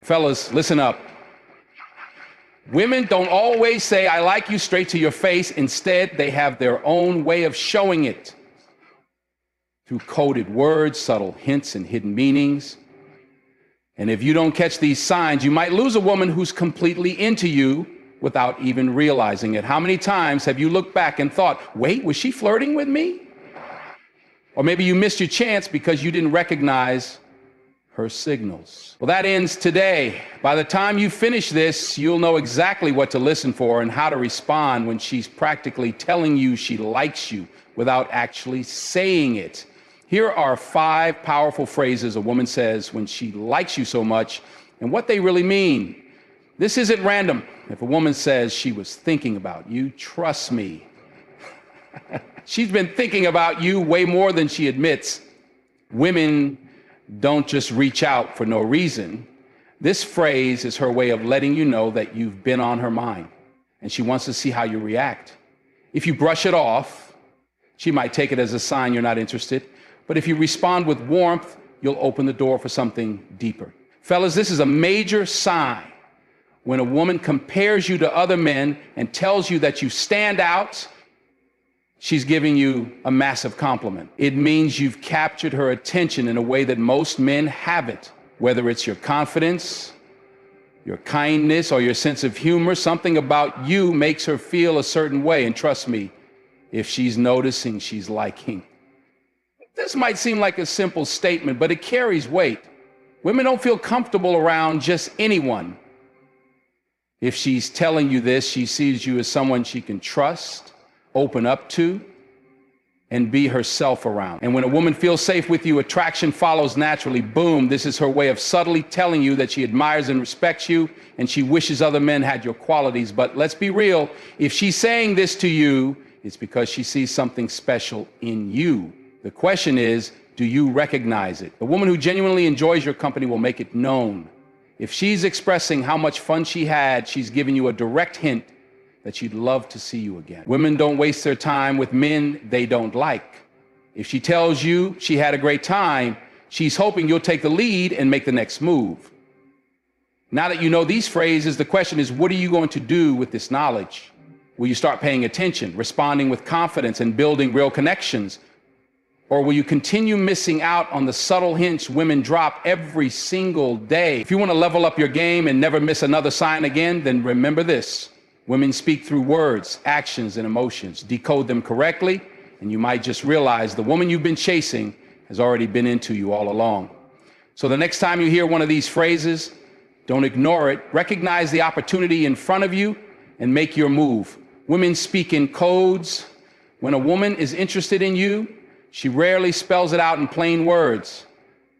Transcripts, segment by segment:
Fellas, listen up. Women don't always say, "I like you," straight to your face. Instead, they have their own way of showing it through coded words, subtle hints, and hidden meanings. And if you don't catch these signs, you might lose a woman who's completely into you without even realizing it. How many times have you looked back and thought, wait, was she flirting with me? Or maybe you missed your chance because you didn't recognize her signals. Well, that ends today. By the time you finish this, you'll know exactly what to listen for and how to respond when she's practically telling you she likes you without actually saying it. Here are 5 powerful phrases a woman says when she likes you so much and what they really mean. This isn't random. If a woman says she was thinking about you, trust me. She's been thinking about you way more than she admits. Women don't just reach out for no reason. This phrase is her way of letting you know that you've been on her mind, and she wants to see how you react. If you brush it off, she might take it as a sign you're not interested. But if you respond with warmth, you'll open the door for something deeper. Fellas, this is a major sign. When a woman compares you to other men and tells you that you stand out, she's giving you a massive compliment. It means you've captured her attention in a way that most men haven't. Whether it's your confidence, your kindness, or your sense of humor, something about you makes her feel a certain way. And trust me, if she's noticing, she's liking. This might seem like a simple statement, but it carries weight. Women don't feel comfortable around just anyone. If she's telling you this, she sees you as someone she can trust, open up to, and be herself around. And when a woman feels safe with you, attraction follows naturally. Boom, this is her way of subtly telling you that she admires and respects you, and she wishes other men had your qualities. But let's be real, if she's saying this to you, it's because she sees something special in you. The question is, do you recognize it? The woman who genuinely enjoys your company will make it known. If she's expressing how much fun she had, she's giving you a direct hint that she'd love to see you again. Women don't waste their time with men they don't like. If she tells you she had a great time, she's hoping you'll take the lead and make the next move. Now that you know these phrases, the question is, what are you going to do with this knowledge? Will you start paying attention, responding with confidence, and building real connections? Or will you continue missing out on the subtle hints women drop every single day? If you want to level up your game and never miss another sign again, then remember this. Women speak through words, actions, and emotions. Decode them correctly, and you might just realize the woman you've been chasing has already been into you all along. So the next time you hear one of these phrases, don't ignore it. Recognize the opportunity in front of you and make your move. Women speak in codes. When a woman is interested in you, she rarely spells it out in plain words.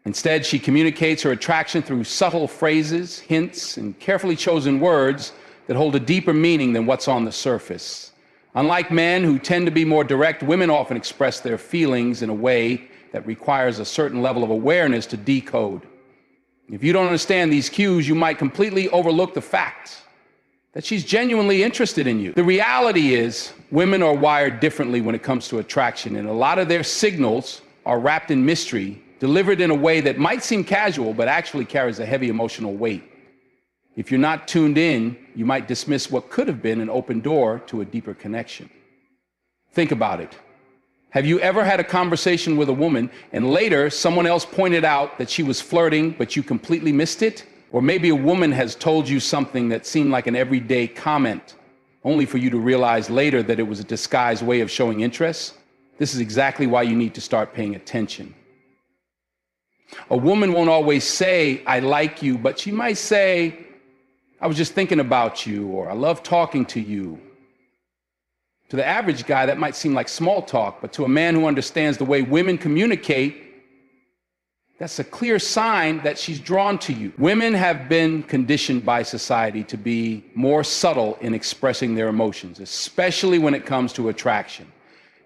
Instead, she communicates her attraction through subtle phrases, hints, and carefully chosen words that hold a deeper meaning than what's on the surface. Unlike men who tend to be more direct, women often express their feelings in a way that requires a certain level of awareness to decode. If you don't understand these cues, you might completely overlook the fact that she's genuinely interested in you. The reality is, women are wired differently when it comes to attraction, and a lot of their signals are wrapped in mystery, delivered in a way that might seem casual, but actually carries a heavy emotional weight. If you're not tuned in, you might dismiss what could have been an open door to a deeper connection. Think about it. Have you ever had a conversation with a woman and later someone else pointed out that she was flirting, but you completely missed it? Or maybe a woman has told you something that seemed like an everyday comment, only for you to realize later that it was a disguised way of showing interest? This is exactly why you need to start paying attention. A woman won't always say, "I like you," but she might say, "I was just thinking about you," or "I love talking to you." To the average guy, that might seem like small talk, but to a man who understands the way women communicate, that's a clear sign that she's drawn to you. Women have been conditioned by society to be more subtle in expressing their emotions, especially when it comes to attraction.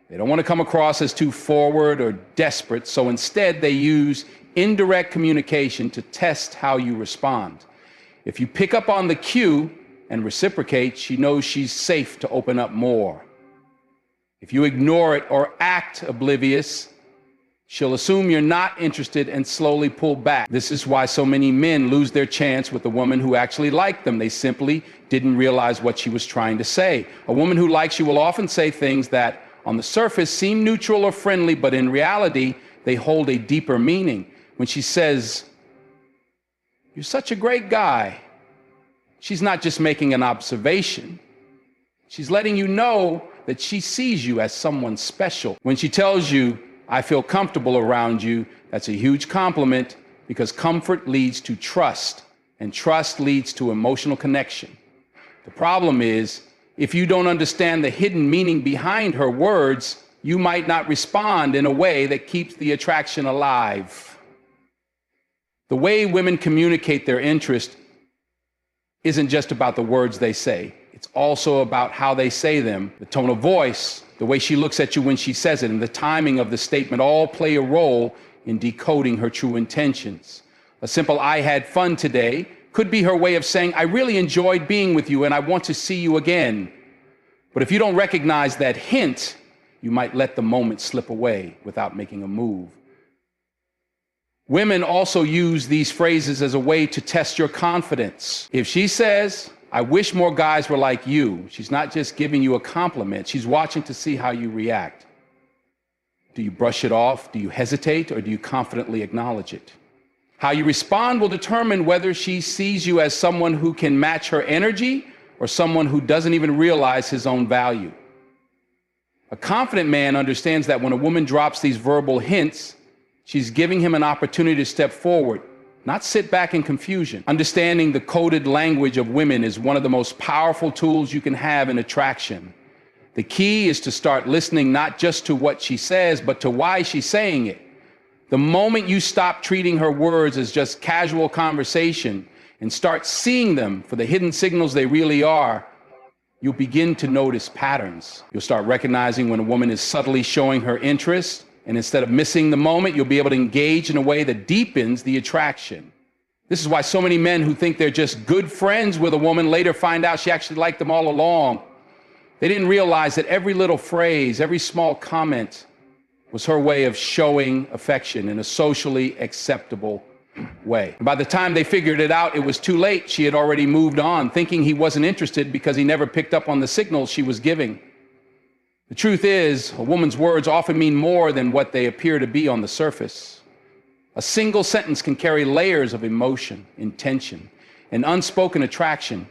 They don't want to come across as too forward or desperate, so instead they use indirect communication to test how you respond. If you pick up on the cue and reciprocate, she knows she's safe to open up more. If you ignore it or act oblivious, She'll assume you're not interested and slowly pull back. This is why so many men lose their chance with a woman who actually liked them. They simply didn't realize what she was trying to say. A woman who likes you will often say things that on the surface seem neutral or friendly, but in reality, they hold a deeper meaning. When she says, "You're such a great guy," she's not just making an observation. She's letting you know that she sees you as someone special. When she tells you, "I feel comfortable around you," that's a huge compliment, because comfort leads to trust, and trust leads to emotional connection. The problem is, if you don't understand the hidden meaning behind her words, you might not respond in a way that keeps the attraction alive. The way women communicate their interest isn't just about the words they say. It's also about how they say them, the tone of voice, the way she looks at you when she says it, and the timing of the statement all play a role in decoding her true intentions. A simple "I had fun today" could be her way of saying, "I really enjoyed being with you and I want to see you again." But if you don't recognize that hint, you might let the moment slip away without making a move. Women also use these phrases as a way to test your confidence. If she says, "I wish more guys were like you," she's not just giving you a compliment, she's watching to see how you react. Do you brush it off? Do you hesitate? Or do you confidently acknowledge it? How you respond will determine whether she sees you as someone who can match her energy or someone who doesn't even realize his own value. A confident man understands that when a woman drops these verbal hints, she's giving him an opportunity to step forward, not sit back in confusion. Understanding the coded language of women is one of the most powerful tools you can have in attraction. The key is to start listening not just to what she says, but to why she's saying it. The moment you stop treating her words as just casual conversation and start seeing them for the hidden signals they really are, you'll begin to notice patterns. You'll start recognizing when a woman is subtly showing her interest, and instead of missing the moment, you'll be able to engage in a way that deepens the attraction. This is why so many men who think they're just good friends with a woman later find out she actually liked them all along. They didn't realize that every little phrase, every small comment was her way of showing affection in a socially acceptable way. By the time they figured it out, it was too late. She had already moved on, thinking he wasn't interested because he never picked up on the signals she was giving. The truth is, a woman's words often mean more than what they appear to be on the surface. A single sentence can carry layers of emotion, intention, and unspoken attraction.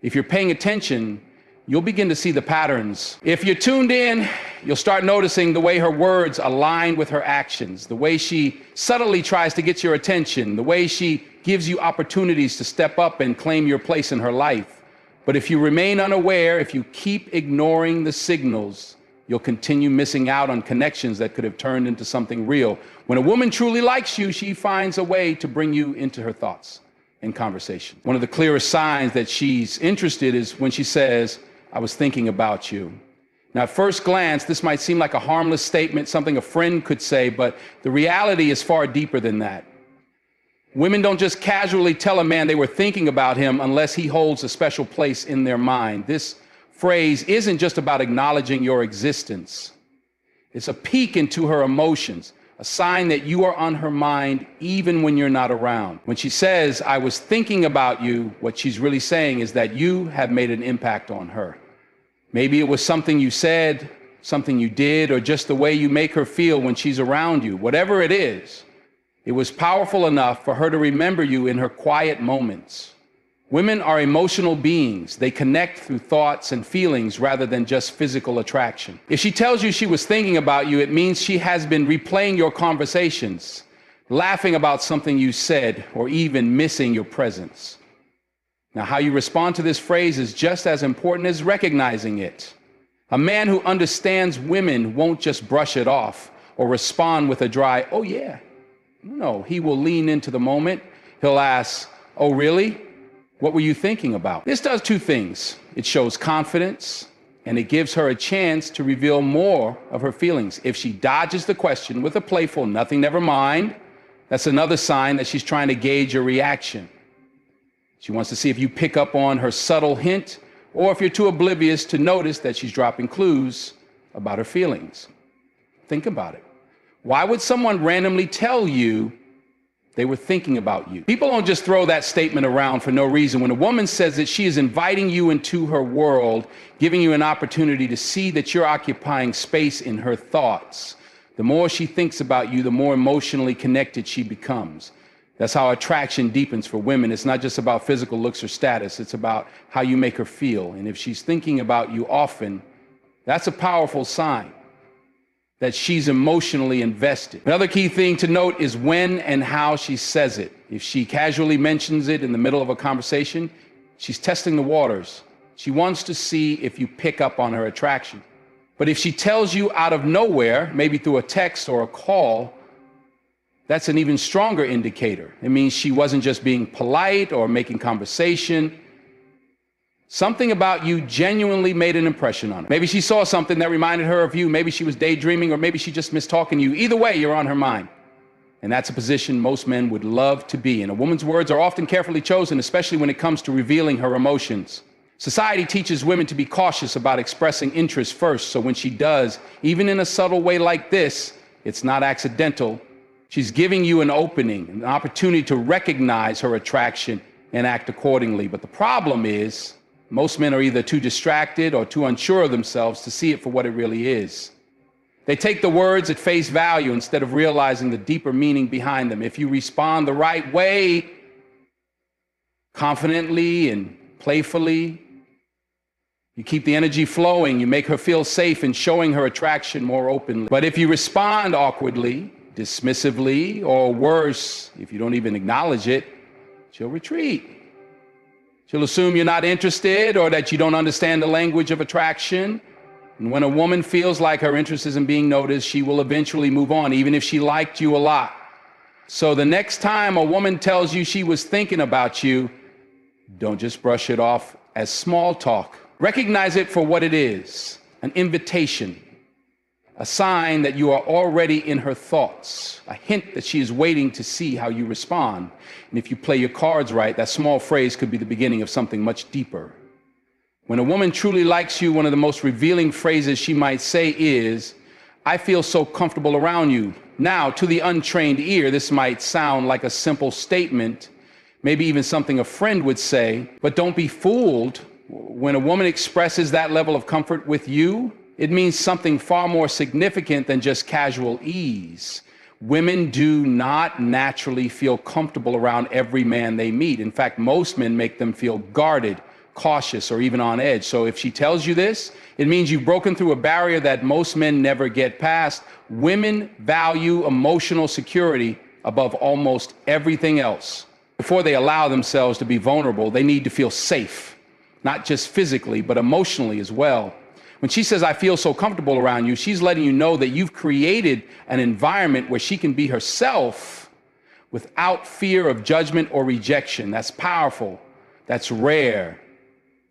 If you're paying attention, you'll begin to see the patterns. If you're tuned in, you'll start noticing the way her words align with her actions, the way she subtly tries to get your attention, the way she gives you opportunities to step up and claim your place in her life. But if you remain unaware, if you keep ignoring the signals, you'll continue missing out on connections that could have turned into something real. When a woman truly likes you, she finds a way to bring you into her thoughts and conversation. One of the clearest signs that she's interested is when she says, "I was thinking about you." Now, at first glance, this might seem like a harmless statement, something a friend could say, but the reality is far deeper than that. Women don't just casually tell a man they were thinking about him unless he holds a special place in their mind. This phrase isn't just about acknowledging your existence. It's a peek into her emotions, a sign that you are on her mind even when you're not around. When she says, "I was thinking about you," what she's really saying is that you have made an impact on her. Maybe it was something you said, something you did, or just the way you make her feel when she's around you. Whatever it is, it was powerful enough for her to remember you in her quiet moments. Women are emotional beings. They connect through thoughts and feelings rather than just physical attraction. If she tells you she was thinking about you, it means she has been replaying your conversations, laughing about something you said, or even missing your presence. Now, how you respond to this phrase is just as important as recognizing it. A man who understands women won't just brush it off or respond with a dry, "Oh yeah." No, he will lean into the moment. He'll ask, "Oh really? What were you thinking about?" This does two things. It shows confidence, and it gives her a chance to reveal more of her feelings. If she dodges the question with a playful "nothing, never mind," that's another sign that she's trying to gauge your reaction. She wants to see if you pick up on her subtle hint, or if you're too oblivious to notice that she's dropping clues about her feelings. Think about it. Why would someone randomly tell you they were thinking about you? People don't just throw that statement around for no reason. When a woman says that she is inviting you into her world, giving you an opportunity to see that you're occupying space in her thoughts, the more she thinks about you, the more emotionally connected she becomes. That's how attraction deepens for women. It's not just about physical looks or status. It's about how you make her feel. And if she's thinking about you often, that's a powerful sign that she's emotionally invested. Another key thing to note is when and how she says it. If she casually mentions it in the middle of a conversation, she's testing the waters. She wants to see if you pick up on her attraction. But if she tells you out of nowhere, maybe through a text or a call, that's an even stronger indicator. It means she wasn't just being polite or making conversation. Something about you genuinely made an impression on her. Maybe she saw something that reminded her of you. Maybe she was daydreaming, or maybe she just missed talking to you. Either way, you're on her mind. And that's a position most men would love to be in. A woman's words are often carefully chosen, especially when it comes to revealing her emotions. Society teaches women to be cautious about expressing interest first, so when she does, even in a subtle way like this, it's not accidental. She's giving you an opening, an opportunity to recognize her attraction and act accordingly. But the problem is, most men are either too distracted or too unsure of themselves to see it for what it really is. They take the words at face value instead of realizing the deeper meaning behind them. If you respond the right way, confidently and playfully, you keep the energy flowing, you make her feel safe in showing her attraction more openly. But if you respond awkwardly, dismissively, or worse, if you don't even acknowledge it, she'll retreat. She'll assume you're not interested or that you don't understand the language of attraction. And when a woman feels like her interest isn't being noticed, she will eventually move on, even if she liked you a lot. So the next time a woman tells you she was thinking about you, don't just brush it off as small talk. Recognize it for what it is, an invitation, a sign that you are already in her thoughts, a hint that she is waiting to see how you respond. And if you play your cards right, that small phrase could be the beginning of something much deeper. When a woman truly likes you, one of the most revealing phrases she might say is, "I feel so comfortable around you." Now, to the untrained ear, this might sound like a simple statement, maybe even something a friend would say, but don't be fooled. When a woman expresses that level of comfort with you, it means something far more significant than just casual ease. Women do not naturally feel comfortable around every man they meet. In fact, most men make them feel guarded, cautious, or even on edge. So if she tells you this, it means you've broken through a barrier that most men never get past. Women value emotional security above almost everything else. Before they allow themselves to be vulnerable, they need to feel safe, not just physically, but emotionally as well. When she says, "I feel so comfortable around you," she's letting you know that you've created an environment where she can be herself without fear of judgment or rejection. That's powerful. That's rare.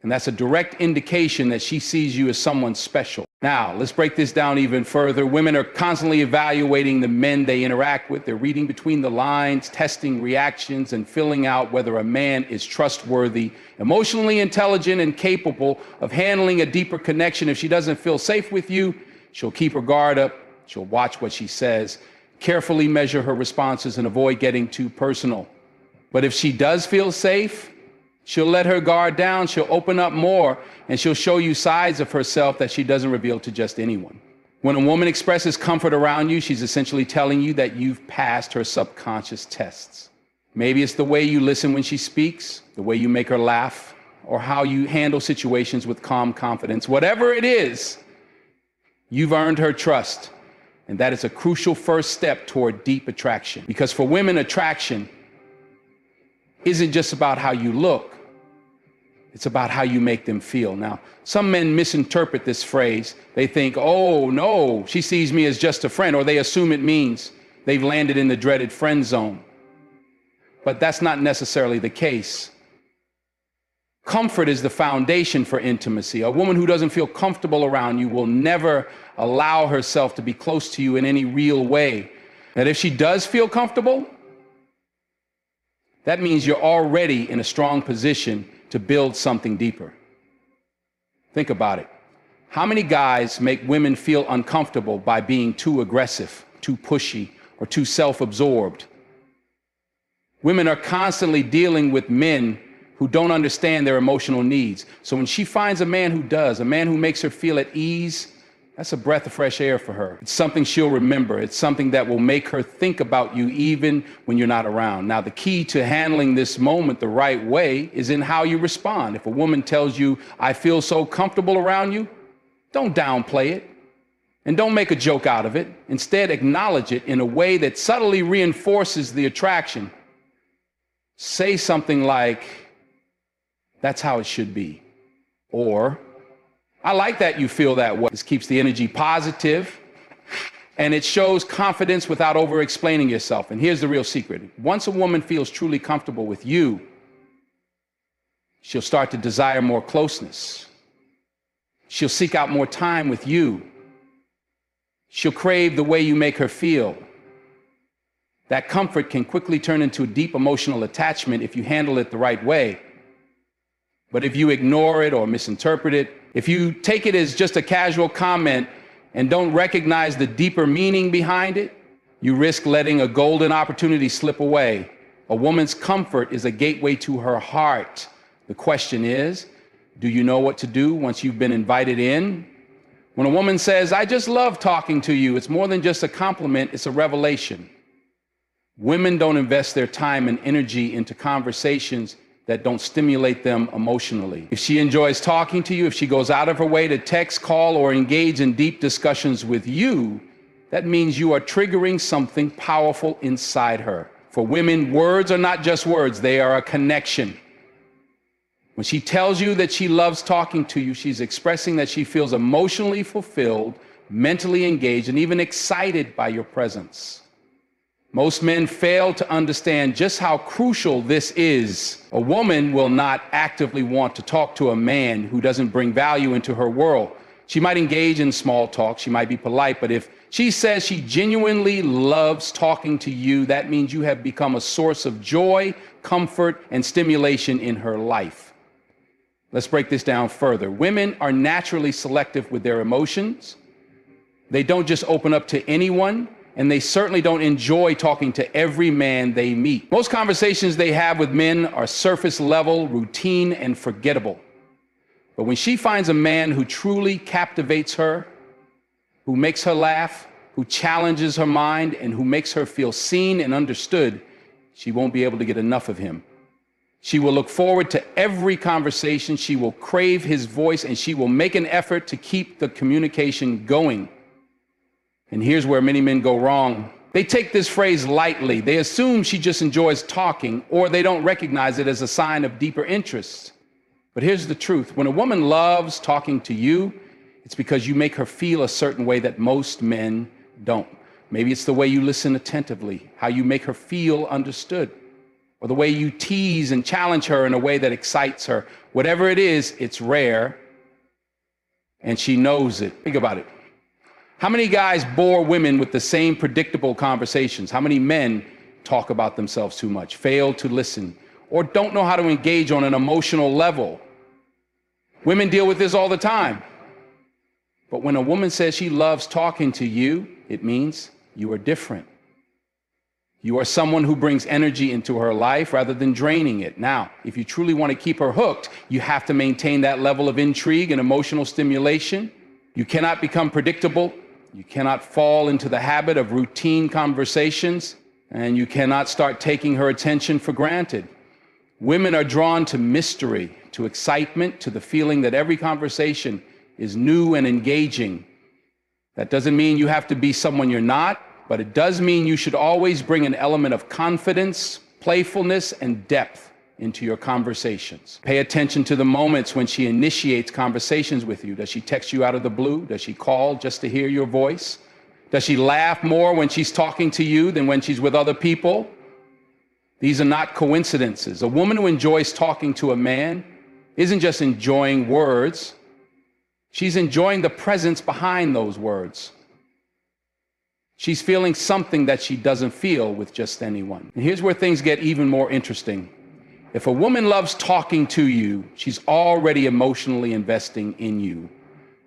And that's a direct indication that she sees you as someone special. Now, let's break this down even further. Women are constantly evaluating the men they interact with. They're reading between the lines, testing reactions, and filling out whether a man is trustworthy, emotionally intelligent, and capable of handling a deeper connection. If she doesn't feel safe with you, she'll keep her guard up. She'll watch what she says, carefully measure her responses, and avoid getting too personal. But if she does feel safe, she'll let her guard down, she'll open up more, and she'll show you sides of herself that she doesn't reveal to just anyone. When a woman expresses comfort around you, she's essentially telling you that you've passed her subconscious tests. Maybe it's the way you listen when she speaks, the way you make her laugh, or how you handle situations with calm confidence. Whatever it is, you've earned her trust. And that is a crucial first step toward deep attraction. Because for women, attraction isn't just about how you look. It's about how you make them feel. Now, some men misinterpret this phrase. They think, "Oh, no, she sees me as just a friend," or they assume it means they've landed in the dreaded friend zone. But that's not necessarily the case. Comfort is the foundation for intimacy. A woman who doesn't feel comfortable around you will never allow herself to be close to you in any real way. And if she does feel comfortable, that means you're already in a strong position to build something deeper. Think about it. How many guys make women feel uncomfortable by being too aggressive, too pushy, or too self-absorbed. Women are constantly dealing with men who don't understand their emotional needs. So when she finds a man who does, a man who makes her feel at ease, that's a breath of fresh air for her. It's something she'll remember. It's something that will make her think about you even when you're not around. Now, the key to handling this moment the right way is in how you respond. If a woman tells you, "I feel so comfortable around you," don't downplay it and don't make a joke out of it. Instead, acknowledge it in a way that subtly reinforces the attraction. Say something like, "That's how it should be," or "I like that you feel that way." This keeps the energy positive, and it shows confidence without over-explaining yourself. And here's the real secret. Once a woman feels truly comfortable with you, she'll start to desire more closeness. She'll seek out more time with you. She'll crave the way you make her feel. That comfort can quickly turn into a deep emotional attachment if you handle it the right way. But if you ignore it or misinterpret it, if you take it as just a casual comment and don't recognize the deeper meaning behind it, you risk letting a golden opportunity slip away. A woman's comfort is a gateway to her heart. The question is, do you know what to do once you've been invited in? When a woman says, "I just love talking to you," it's more than just a compliment, it's a revelation. Women don't invest their time and energy into conversations that don't stimulate them emotionally. If she enjoys talking to you, if she goes out of her way to text, call, or engage in deep discussions with you, that means you are triggering something powerful inside her. For women, words are not just words, they are a connection. When she tells you that she loves talking to you, she's expressing that she feels emotionally fulfilled, mentally engaged, and even excited by your presence. Most men fail to understand just how crucial this is. A woman will not actively want to talk to a man who doesn't bring value into her world. She might engage in small talk, she might be polite, but if she says she genuinely loves talking to you, that means you have become a source of joy, comfort, and stimulation in her life. Let's break this down further. Women are naturally selective with their emotions. They don't just open up to anyone, and they certainly don't enjoy talking to every man they meet. Most conversations they have with men are surface level, routine, and forgettable. But when she finds a man who truly captivates her, who makes her laugh, who challenges her mind, and who makes her feel seen and understood, she won't be able to get enough of him. She will look forward to every conversation, she will crave his voice, and she will make an effort to keep the communication going. And here's where many men go wrong. They take this phrase lightly. They assume she just enjoys talking, or they don't recognize it as a sign of deeper interest. But here's the truth. When a woman loves talking to you, it's because you make her feel a certain way that most men don't. Maybe it's the way you listen attentively, how you make her feel understood, or the way you tease and challenge her in a way that excites her. Whatever it is, it's rare, and she knows it. Think about it. How many guys bore women with the same predictable conversations? How many men talk about themselves too much, fail to listen, or don't know how to engage on an emotional level? Women deal with this all the time. But when a woman says she loves talking to you, it means you are different. You are someone who brings energy into her life rather than draining it. Now, if you truly want to keep her hooked, you have to maintain that level of intrigue and emotional stimulation. You cannot become predictable. You cannot fall into the habit of routine conversations, and you cannot start taking her attention for granted. Women are drawn to mystery, to excitement, to the feeling that every conversation is new and engaging. That doesn't mean you have to be someone you're not, but it does mean you should always bring an element of confidence, playfulness, and depth into your conversations. Pay attention to the moments when she initiates conversations with you. Does she text you out of the blue? Does she call just to hear your voice? Does she laugh more when she's talking to you than when she's with other people? These are not coincidences. A woman who enjoys talking to a man isn't just enjoying words, she's enjoying the presence behind those words. She's feeling something that she doesn't feel with just anyone. And here's where things get even more interesting. If a woman loves talking to you, she's already emotionally investing in you.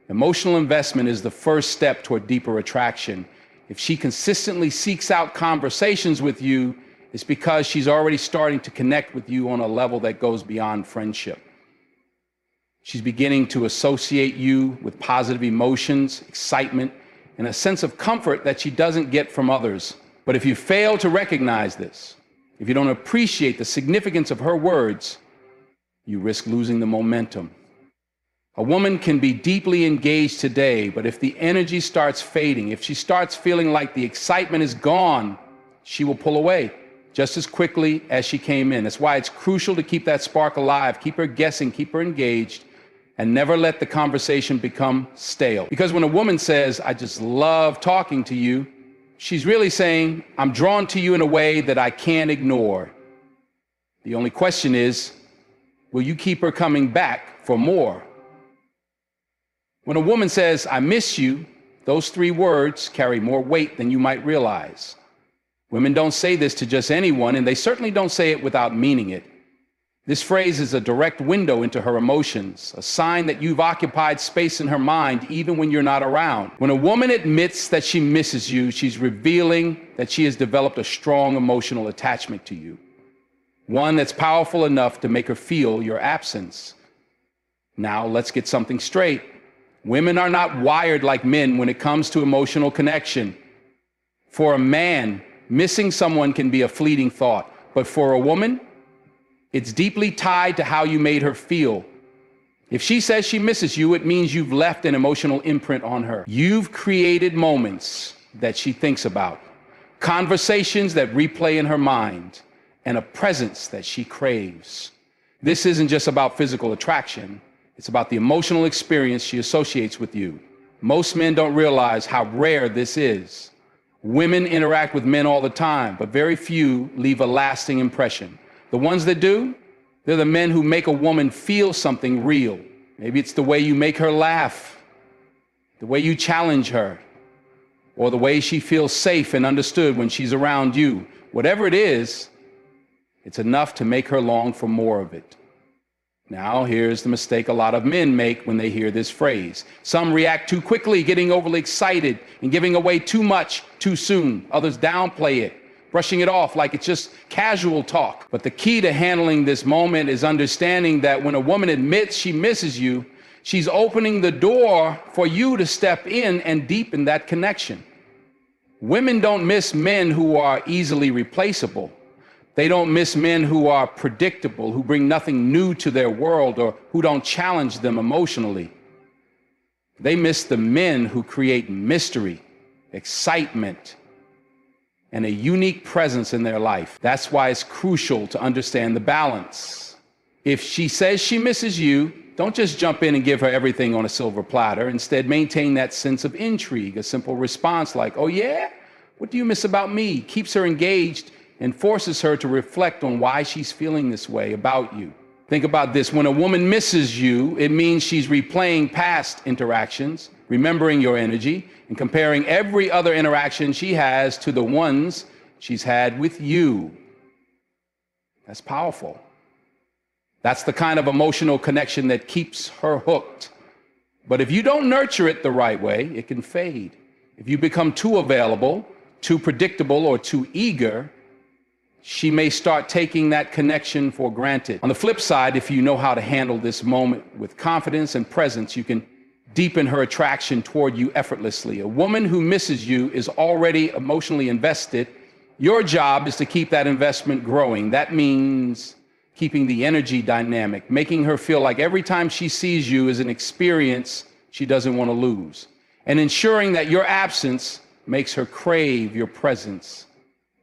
Emotional investment is the first step toward deeper attraction. If she consistently seeks out conversations with you, it's because she's already starting to connect with you on a level that goes beyond friendship. She's beginning to associate you with positive emotions, excitement, and a sense of comfort that she doesn't get from others. But if you fail to recognize this, if you don't appreciate the significance of her words, you risk losing the momentum. A woman can be deeply engaged today, but if the energy starts fading, if she starts feeling like the excitement is gone, she will pull away just as quickly as she came in. That's why it's crucial to keep that spark alive, keep her guessing, keep her engaged, and never let the conversation become stale. Because when a woman says, "I just love talking to you," she's really saying, "I'm drawn to you in a way that I can't ignore." The only question is, will you keep her coming back for more? When a woman says, "I miss you," those 3 words carry more weight than you might realize. Women don't say this to just anyone, and they certainly don't say it without meaning it. This phrase is a direct window into her emotions, a sign that you've occupied space in her mind even when you're not around. When a woman admits that she misses you, she's revealing that she has developed a strong emotional attachment to you, one that's powerful enough to make her feel your absence. Now, let's get something straight. Women are not wired like men when it comes to emotional connection. For a man, missing someone can be a fleeting thought, but for a woman, it's deeply tied to how you made her feel. If she says she misses you, it means you've left an emotional imprint on her. You've created moments that she thinks about, conversations that replay in her mind, and a presence that she craves. This isn't just about physical attraction. It's about the emotional experience she associates with you. Most men don't realize how rare this is. Women interact with men all the time, but very few leave a lasting impression. The ones that do, they're the men who make a woman feel something real. Maybe it's the way you make her laugh, the way you challenge her, or the way she feels safe and understood when she's around you. Whatever it is, it's enough to make her long for more of it. Now, here's the mistake a lot of men make when they hear this phrase. Some react too quickly, getting overly excited and giving away too much too soon. Others downplay it, brushing it off like it's just casual talk. But the key to handling this moment is understanding that when a woman admits she misses you, she's opening the door for you to step in and deepen that connection. Women don't miss men who are easily replaceable. They don't miss men who are predictable, who bring nothing new to their world, or who don't challenge them emotionally. They miss the men who create mystery, excitement, and a unique presence in their life. That's why it's crucial to understand the balance. If she says she misses you, don't just jump in and give her everything on a silver platter. Instead, maintain that sense of intrigue. A simple response like, "Oh yeah? What do you miss about me?" keeps her engaged and forces her to reflect on why she's feeling this way about you. Think about this. When a woman misses you, it means she's replaying past interactions, remembering your energy, and comparing every other interaction she has to the ones she's had with you. That's powerful. That's the kind of emotional connection that keeps her hooked. But if you don't nurture it the right way, it can fade. If you become too available, too predictable, or too eager, she may start taking that connection for granted. On the flip side, if you know how to handle this moment with confidence and presence, you can deepen her attraction toward you effortlessly. A woman who misses you is already emotionally invested. Your job is to keep that investment growing. That means keeping the energy dynamic, making her feel like every time she sees you is an experience she doesn't want to lose, and ensuring that your absence makes her crave your presence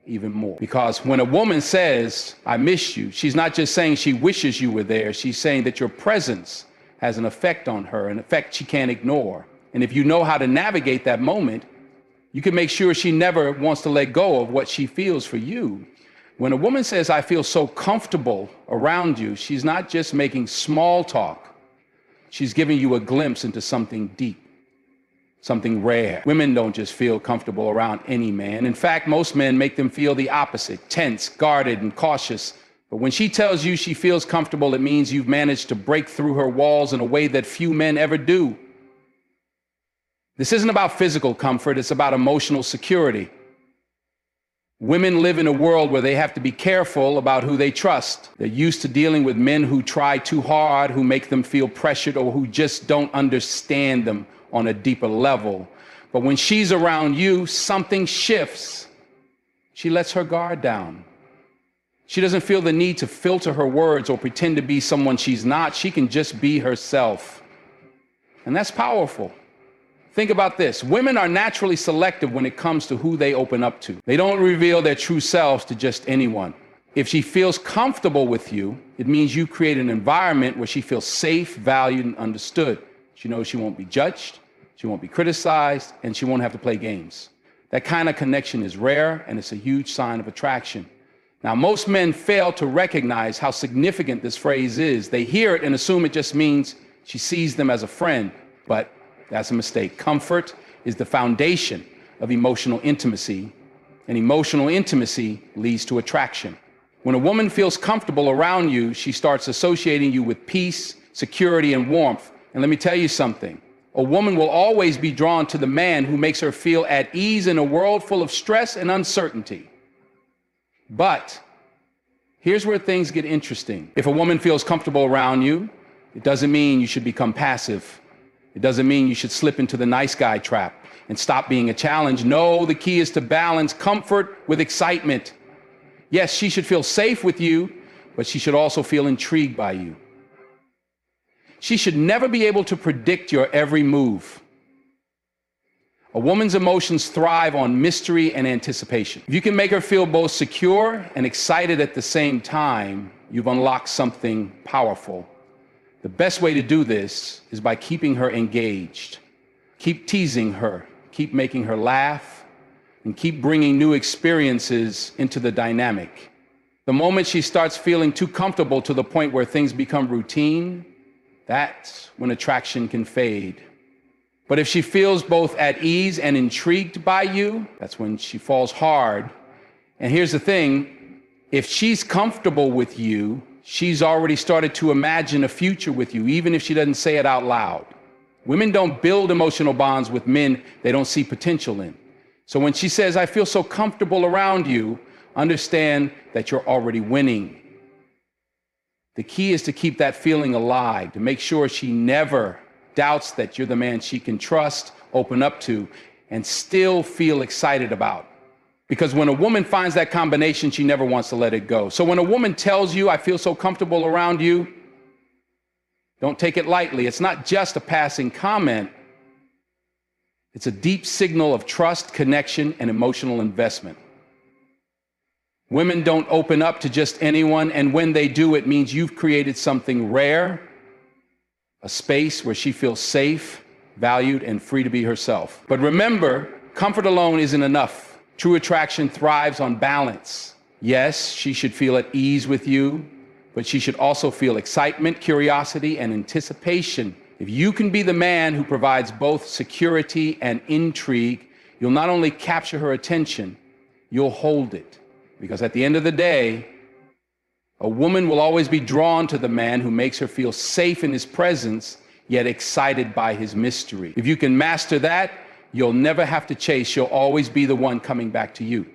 even more. Because when a woman says, "I miss you," she's not just saying she wishes you were there. She's saying that your presence has an effect on her, an effect she can't ignore. And if you know how to navigate that moment, you can make sure she never wants to let go of what she feels for you. When a woman says, "I feel so comfortable around you," she's not just making small talk. She's giving you a glimpse into something deep, something rare. Women don't just feel comfortable around any man. In fact, most men make them feel the opposite, tense, guarded, and cautious. But when she tells you she feels comfortable, it means you've managed to break through her walls in a way that few men ever do. This isn't about physical comfort, it's about emotional security. Women live in a world where they have to be careful about who they trust. They're used to dealing with men who try too hard, who make them feel pressured, or who just don't understand them on a deeper level. But when she's around you, something shifts. She lets her guard down. She doesn't feel the need to filter her words or pretend to be someone she's not. She can just be herself. And that's powerful. Think about this. Women are naturally selective when it comes to who they open up to. They don't reveal their true selves to just anyone. If she feels comfortable with you, it means you create an environment where she feels safe, valued, and understood. She knows she won't be judged, she won't be criticized, and she won't have to play games. That kind of connection is rare, and it's a huge sign of attraction. Now, most men fail to recognize how significant this phrase is. They hear it and assume it just means she sees them as a friend, but that's a mistake. Comfort is the foundation of emotional intimacy, and emotional intimacy leads to attraction. When a woman feels comfortable around you, she starts associating you with peace, security, and warmth. And let me tell you something. A woman will always be drawn to the man who makes her feel at ease in a world full of stress and uncertainty. But here's where things get interesting. If a woman feels comfortable around you, it doesn't mean you should become passive. It doesn't mean you should slip into the nice guy trap and stop being a challenge. No, the key is to balance comfort with excitement. Yes, she should feel safe with you, but she should also feel intrigued by you. She should never be able to predict your every move. A woman's emotions thrive on mystery and anticipation. If you can make her feel both secure and excited at the same time, you've unlocked something powerful. The best way to do this is by keeping her engaged. Keep teasing her, keep making her laugh, and keep bringing new experiences into the dynamic. The moment she starts feeling too comfortable to the point where things become routine, that's when attraction can fade. But if she feels both at ease and intrigued by you, that's when she falls hard. And here's the thing, if she's comfortable with you, she's already started to imagine a future with you, even if she doesn't say it out loud. Women don't build emotional bonds with men they don't see potential in. So when she says, I feel so comfortable around you, understand that you're already winning. The key is to keep that feeling alive, to make sure she never doubts that you're the man she can trust, open up to, and still feel excited about. Because when a woman finds that combination, she never wants to let it go. So when a woman tells you, I feel so comfortable around you, don't take it lightly. It's not just a passing comment. It's a deep signal of trust, connection, and emotional investment. Women don't open up to just anyone, and when they do, it means you've created something rare, a space where she feels safe, valued, and free to be herself. But remember, comfort alone isn't enough. True attraction thrives on balance. Yes, she should feel at ease with you, but she should also feel excitement, curiosity, and anticipation. If you can be the man who provides both security and intrigue, you'll not only capture her attention, you'll hold it. Because at the end of the day, a woman will always be drawn to the man who makes her feel safe in his presence, yet excited by his mystery. If you can master that, you'll never have to chase. She'll always be the one coming back to you.